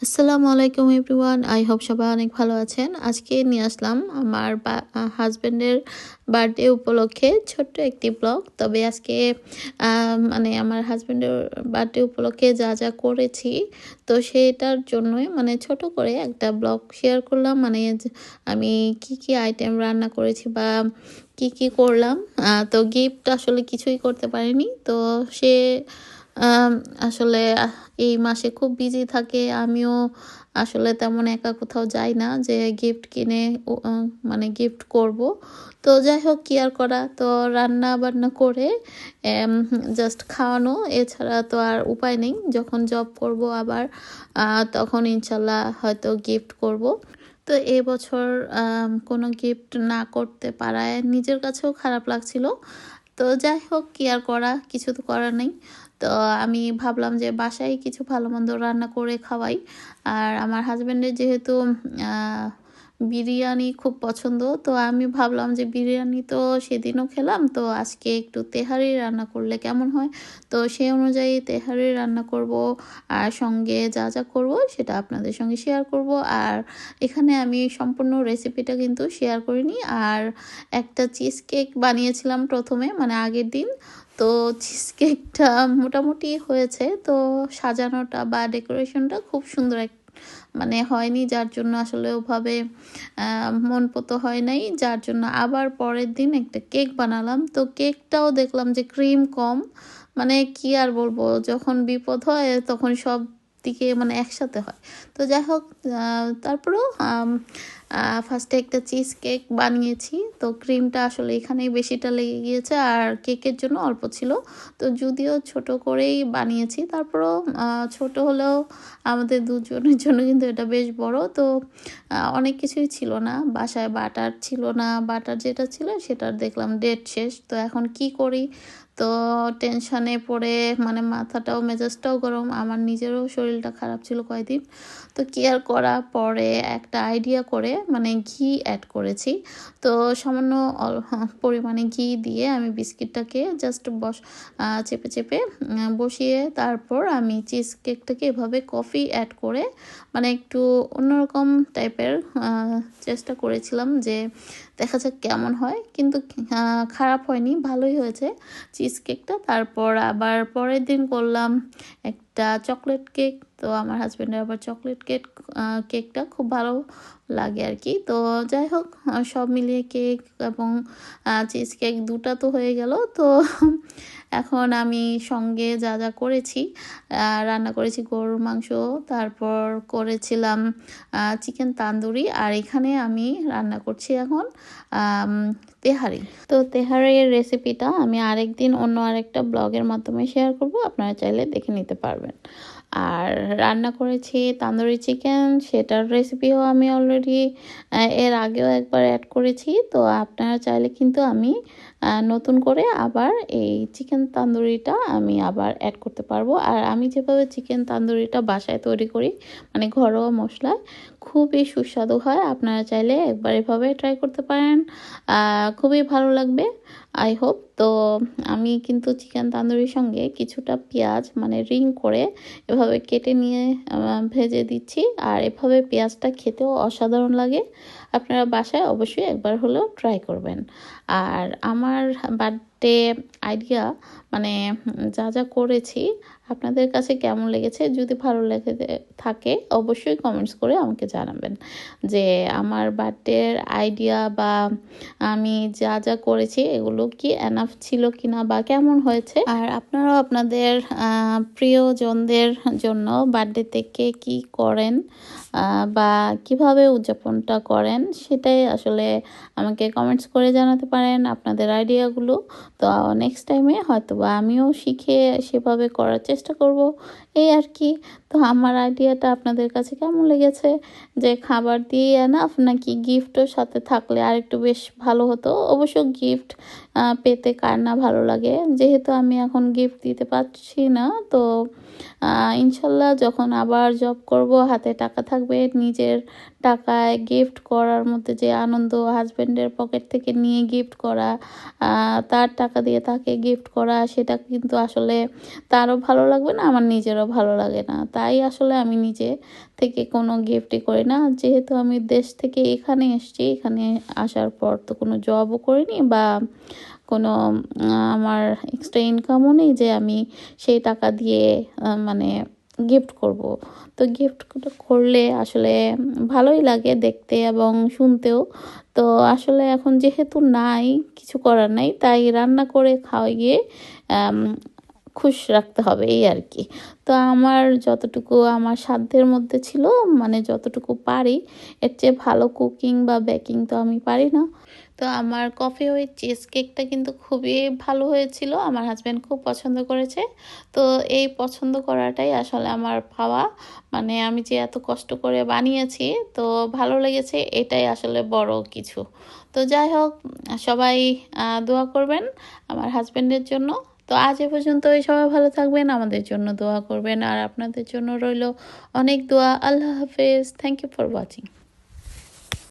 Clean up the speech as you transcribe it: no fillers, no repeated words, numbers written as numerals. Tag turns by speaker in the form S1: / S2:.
S1: আসসালামু আলাইকুম everyone. I hope সবাই অনেক ভালো আছেন। আজকে নিয়ে আসলাম আমার হাজবেন্ডের বার্থডে উপলক্ষে ছোট্ট একটি ব্লগ। তবে আজকে মানে আমার হাজবেন্ডের বার্থডে উপলক্ষে যা যা করেছি, তো সেটার জন্যই মানে ছোট করে একটা ব্লগ শেয়ার করলাম। মানে আমি কি কি আইটেম রান্না করেছি বা কি কি করলাম। তো গিফট আসলে কিছুই করতে পারিনি। তো সে আম আসলে এই মাসে খুব বিজি থাকে। আমিও আসলে তেমন একা কোথাও যাই না যে গিফট কিনে মানে গিফট করব। তো যাই হোক, কি আর করা। তো রান্না-বান্না করে জাস্ট খাওয়ানো, এছাড়া তো আর উপায় নেই। যখন জব করব আবার তখন ইনশাল্লাহ হয়তো গিফট করব। তো এবছর কোনো গিফট না করতে পারায় নিজের কাছেও খারাপ লাগছিল। তো যাই হোক, কি আর করা, কিছু তো করার নেই। তো আমি ভাবলাম যে বাসায় কিছু ভালো মন্দ রান্না করে খাওয়াই। আর আমার হাজব্যান্ডের যেহেতু আহ, বিরিয়ানি খুব পছন্দ, তো আমি ভাবলাম যে বিরিয়ানি তো সেদিনও খেলাম, তো আজকে একটু তেহারি রান্না করলে কেমন হয়। তো সেই অনুযায়ী তেহারি রান্না করব। আর সঙ্গে যা যা করব সেটা আপনাদের সঙ্গে শেয়ার করব। আর এখানে আমি সম্পূর্ণ রেসিপিটা কিন্তু শেয়ার করিনি। আর একটা চিজ কেক বানিয়েছিলাম প্রথমে, মানে আগের দিন। তো চিজ কেকটা মোটামুটি হয়েছে, তো সাজানোটা বা ডেকোরেশনটা খুব সুন্দর মানে হয়নি, যার জন্য আসলে ওভাবে মন মতো হয় নাই, যার জন্য আবার পরের দিন একটা কেক বানালাম। তো কেকটাও দেখলাম যে ক্রিম কম। মানে কি আর বলবো, যখন বিপদ হয় তখন সব দিকে মানে একসাথে হয়। তো যাই হোক, তারপরেও ফার্স্টে একটা চিজ কেক বানিয়েছি। তো ক্রিমটা আসলে এখানেই বেশিটা লেগে গিয়েছে, আর কেকের জন্য অল্প ছিল। তো যদিও ছোট করেই বানিয়েছি, তারপরেও ছোট হলেও আমাদের দুজনের জন্য কিন্তু এটা বেশ বড়। তো অনেক কিছুই ছিল না বাসায়, বাটার ছিল না। বাটার যেটা ছিল সেটার দেখলাম ডেট শেষ। তো এখন কি করি, তো টেনশনে পড়ে মানে মাথাটাও মেজাজটাও গরম, আমার নিজেরও শরীরটা খারাপ ছিল কয়েকদিন। তো কি আর করা, পরে একটা আইডিয়া করে মানে ঘি অ্যাড করেছি। তো সামান্য পরিমাণে ঘি দিয়ে আমি বিস্কিটটাকে জাস্ট চেপে চেপে বসিয়ে, তারপর আমি চিজ কেকটাকে এভাবে কফি অ্যাড করে মানে একটু অন্যরকম টাইপের চেষ্টা করেছিলাম যে দেখা যাক কেমন হয়। কিন্তু খারাপ হয়নি, ভালোই হয়েছে চিজ কেকটা। তারপর আবার পরের দিন করলাম একটা চকলেট কেক। তো আমার হাজব্যান্ডের আবার চকলেট কেকটা খুব ভালো লাগে আর কি। তো যাই হোক, সব মিলিয়ে কেক এবং চিজ কেক দুটা তো হয়ে গেল। তো এখন আমি সঙ্গে যা যা করেছি, রান্না করেছি গরুর মাংস, তারপর করেছিলাম চিকেন তান্দুরি, আর এখানে আমি রান্না করছি এখন তেহারি। তো তেহারির রেসিপিটা আমি আরেকদিন অন্য আরেকটা ব্লগের মাধ্যমে শেয়ার করব, আপনারা চাইলে দেখে নিতে পারবেন। আর রান্না করেছি তান্দুরি চিকেন, সেটার রেসিপিও আমি অলরেডি এর আগেও একবার অ্যাড করেছি। তো আপনারা চাইলে কিন্তু আমি নতুন করে আবার এই চিকেন তান্দুরিটা আমি আবার অ্যাড করতে পারবো। আর আমি যেভাবে চিকেন তান্দুরিটা বাসায় তৈরি করি, মানে ঘরোয়া মশলায়, খুবই সুস্বাদু হয়। আপনারা চাইলে একবার এভাবে ট্রাই করতে পারেন, খুবই ভালো লাগবে আই হোপ। তো আমি কিন্তু চিকেন তান্দুরির সঙ্গে কিছুটা পেঁয়াজ মানে রিং করে এভাবে কেটে নিয়ে ভেজে দিচ্ছি। আর এভাবে পেঁয়াজটা খেতেও অসাধারণ লাগে। আপনারা বাসায় অবশ্যই একবার হলেও ট্রাই করবেন। আর আমার বার্থডে আইডিয়া মানে যা যা করেছি, আপনাদের কাছে কেমন লেগেছে, যদি ভালো লেগে থাকে অবশ্যই কমেন্টস করে আমাকে জানাবেন যে আমার বার্থডের আইডিয়া বা আমি যা যা করেছি এগুলো কি এনাফ ছিল কিনা বা কেমন হয়েছে। আর আপনারাও আপনাদের প্রিয়জনদের জন্য বার্থডেতে কে কী করেন বা কিভাবে উদযাপনটা করেন, সেটাই আসলে আমাকে কমেন্টস করে জানাতে পারেন আপনাদের আইডিয়াগুলো। তো নেক্সট টাইমে হয়তো বা আমিও শিখে সেভাবে করার চেষ্টা করব, এই আর কি। তো আমার আইডিয়াটা আপনাদের কাছে কেমন লেগেছে, যে খাবার দিয়ে এনাফ নাকি গিফটও সাথে থাকলে আর একটু বেশ ভালো হতো। অবশ্য গিফট পেতে কার না ভালো লাগে, যেহেতু আমি এখন গিফট দিতে পারছি না। তো ইনশাল্লাহ যখন আবার জব করব, হাতে টাকা থাকবে, নিজের টাকায় গিফট করার মধ্যে যে আনন্দ, হাজব্যান্ডের পকেট থেকে নিয়ে গিফট করা, তার টাকা দিয়ে তাকে গিফট করা, সেটা কিন্তু আসলে তারও ভালো লাগবে না, আমার নিজেরও হাজব্যান্ডেরও ভালো লাগে না, তাই আসলে আমি নিজে থেকে কোনো গিফটই করি না। যেহেতু আমি দেশ থেকে এখানে এসেছি, এখানে আসার পর তো কোনো জবও করিনি বা কোনো আমার এক্সট্রা ইনকামও নেই যে আমি সেই টাকা দিয়ে মানে গিফট করব। তো গিফট করলে আসলে ভালোই লাগে দেখতে এবং শুনতেও। তো আসলে এখন যেহেতু নাই, কিছু করার নাই, তাই রান্না করে খাওয়াইয়ে আম খুশ রাখতে হবে এই আর কি। তো আমার যতটুকু আমার সাধ্যের মধ্যে ছিল, মানে যতটুকু পারি, এর চেয়ে ভালো কুকিং বা বেকিং তো আমি পারি না। তো আমার কফি উইথ চিজ কেকটা কিন্তু খুবই ভালো হয়েছিল, আমার হাজব্যান্ড খুব পছন্দ করেছে। তো এই পছন্দ করাটাই আসলে আমার পাওয়া, মানে আমি যে এত কষ্ট করে বানিয়েছি, তো ভালো লেগেছে, এটাই আসলে বড় কিছু। তো যাই হোক, সবাই দোয়া করবেন আমার হাজব্যান্ডের জন্য। তো আজ এ পর্যন্তই, সবাই ভালো থাকবেন, আমাদের জন্য দোয়া করবেন, আর আপনাদের জন্য রইল অনেক দোয়া। আল্লাহ হাফেজ। Thank you for watching.